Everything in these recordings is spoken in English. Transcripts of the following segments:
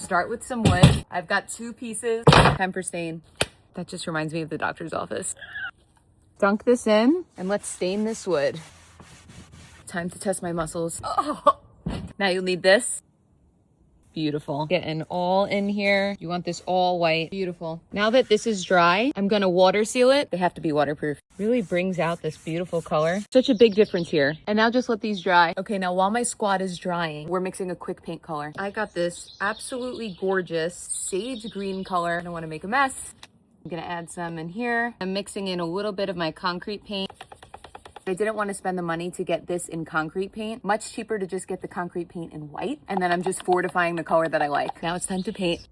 Start with some wood. I've got 2 pieces. Time for stain. That just reminds me of the doctor's office. Dunk this in and let's stain this wood. Time to test my muscles. Oh. Now you'll need this. Beautiful. Getting all in here. You want this all white. Beautiful. Now that this is dry, I'm gonna water seal it. They have to be waterproof. Really brings out this beautiful color. Such a big difference here. And now just let these dry. Okay, now while my squad is drying, we're mixing a quick paint color. I got this absolutely gorgeous sage green color. I don't wanna make a mess. I'm gonna add some in here. I'm mixing in a little bit of my concrete paint. I didn't want to spend the money to get this in concrete paint. Much cheaper to just get the concrete paint in white. And then I'm just fortifying the color that I like. Now it's time to paint.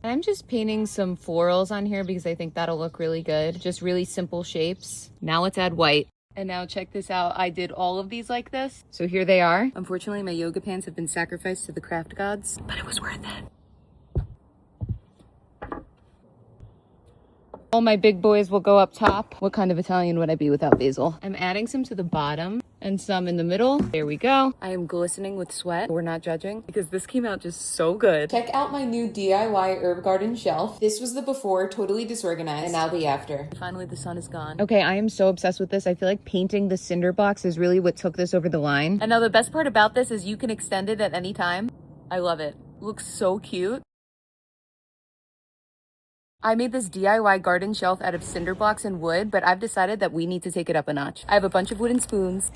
I'm just painting some florals on here because I think that'll look really good. Just really simple shapes. Now let's add white. And now check this out. I did all of these like this. So here they are. Unfortunately, my yoga pants have been sacrificed to the craft gods, but it was worth it. All my big boys will go up top. What kind of Italian would I be without basil? I'm adding some to the bottom and some in the middle. There we go. I am glistening with sweat. We're not judging because this came out just so good. Check out my new DIY herb garden shelf. This was the before, totally disorganized, and now the after. Finally, the sun is gone. Okay, I am so obsessed with this. I feel like painting the cinder box is really what took this over the line. And now the best part about this is you can extend it at any time. I love it. Looks so cute. I made this DIY garden shelf out of cinder blocks and wood, but I've decided that we need to take it up a notch. I have a bunch of wooden spoons.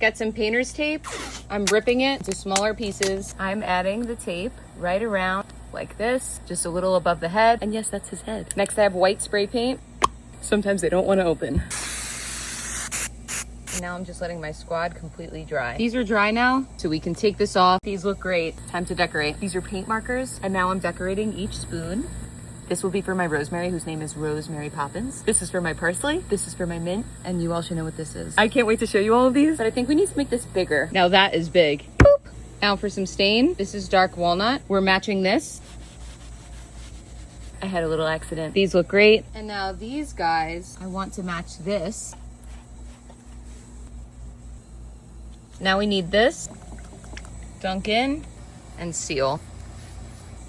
Got some painter's tape. I'm ripping it into smaller pieces. I'm adding the tape right around like this, just a little above the head. And yes, that's his head. Next, I have white spray paint. Sometimes they don't want to open. And now I'm just letting my squad completely dry. These are dry now, so we can take this off. These look great. Time to decorate. These are paint markers, and now I'm decorating each spoon. This will be for my rosemary, whose name is Rosemary Poppins. This is for my parsley. This is for my mint. And you all should know what this is. I can't wait to show you all of these, but I think we need to make this bigger. Now that is big. Boop. Now for some stain. This is dark walnut. We're matching this. I had a little accident. These look great. And now these guys, I want to match this. Now we need this. Dunk in and seal.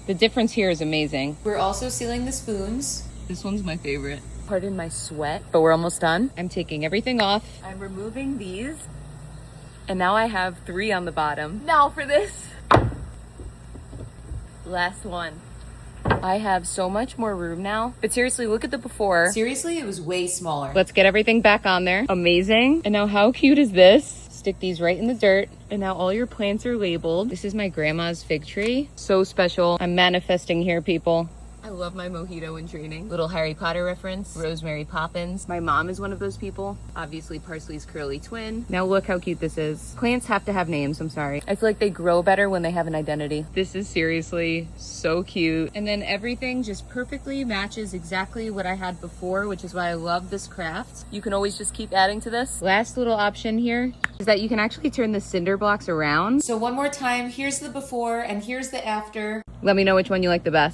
The difference here is amazing. We're also sealing the spoons. This one's my favorite. Pardon my sweat, but we're almost done. I'm taking everything off. I'm removing these. And now I have 3 on the bottom. Now for this. Last one. I have so much more room now. But seriously, look at the before. Seriously, it was way smaller. Let's get everything back on there. Amazing. And now how cute is this? Stick these right in the dirt. And now all your plants are labeled. This is my grandma's fig tree. So special. I'm manifesting here, people. I love my mojito in training. Little Harry Potter reference. Rosemary Poppins. My mom is one of those people. Obviously Parsley's curly twin. Now look how cute this is. Plants have to have names, I'm sorry. I feel like they grow better when they have an identity. This is seriously so cute. And then everything just perfectly matches exactly what I had before, which is why I love this craft. You can always just keep adding to this. Last little option here is that you can actually turn the cinder blocks around. So one more time, here's the before and here's the after. Let me know which one you like the best.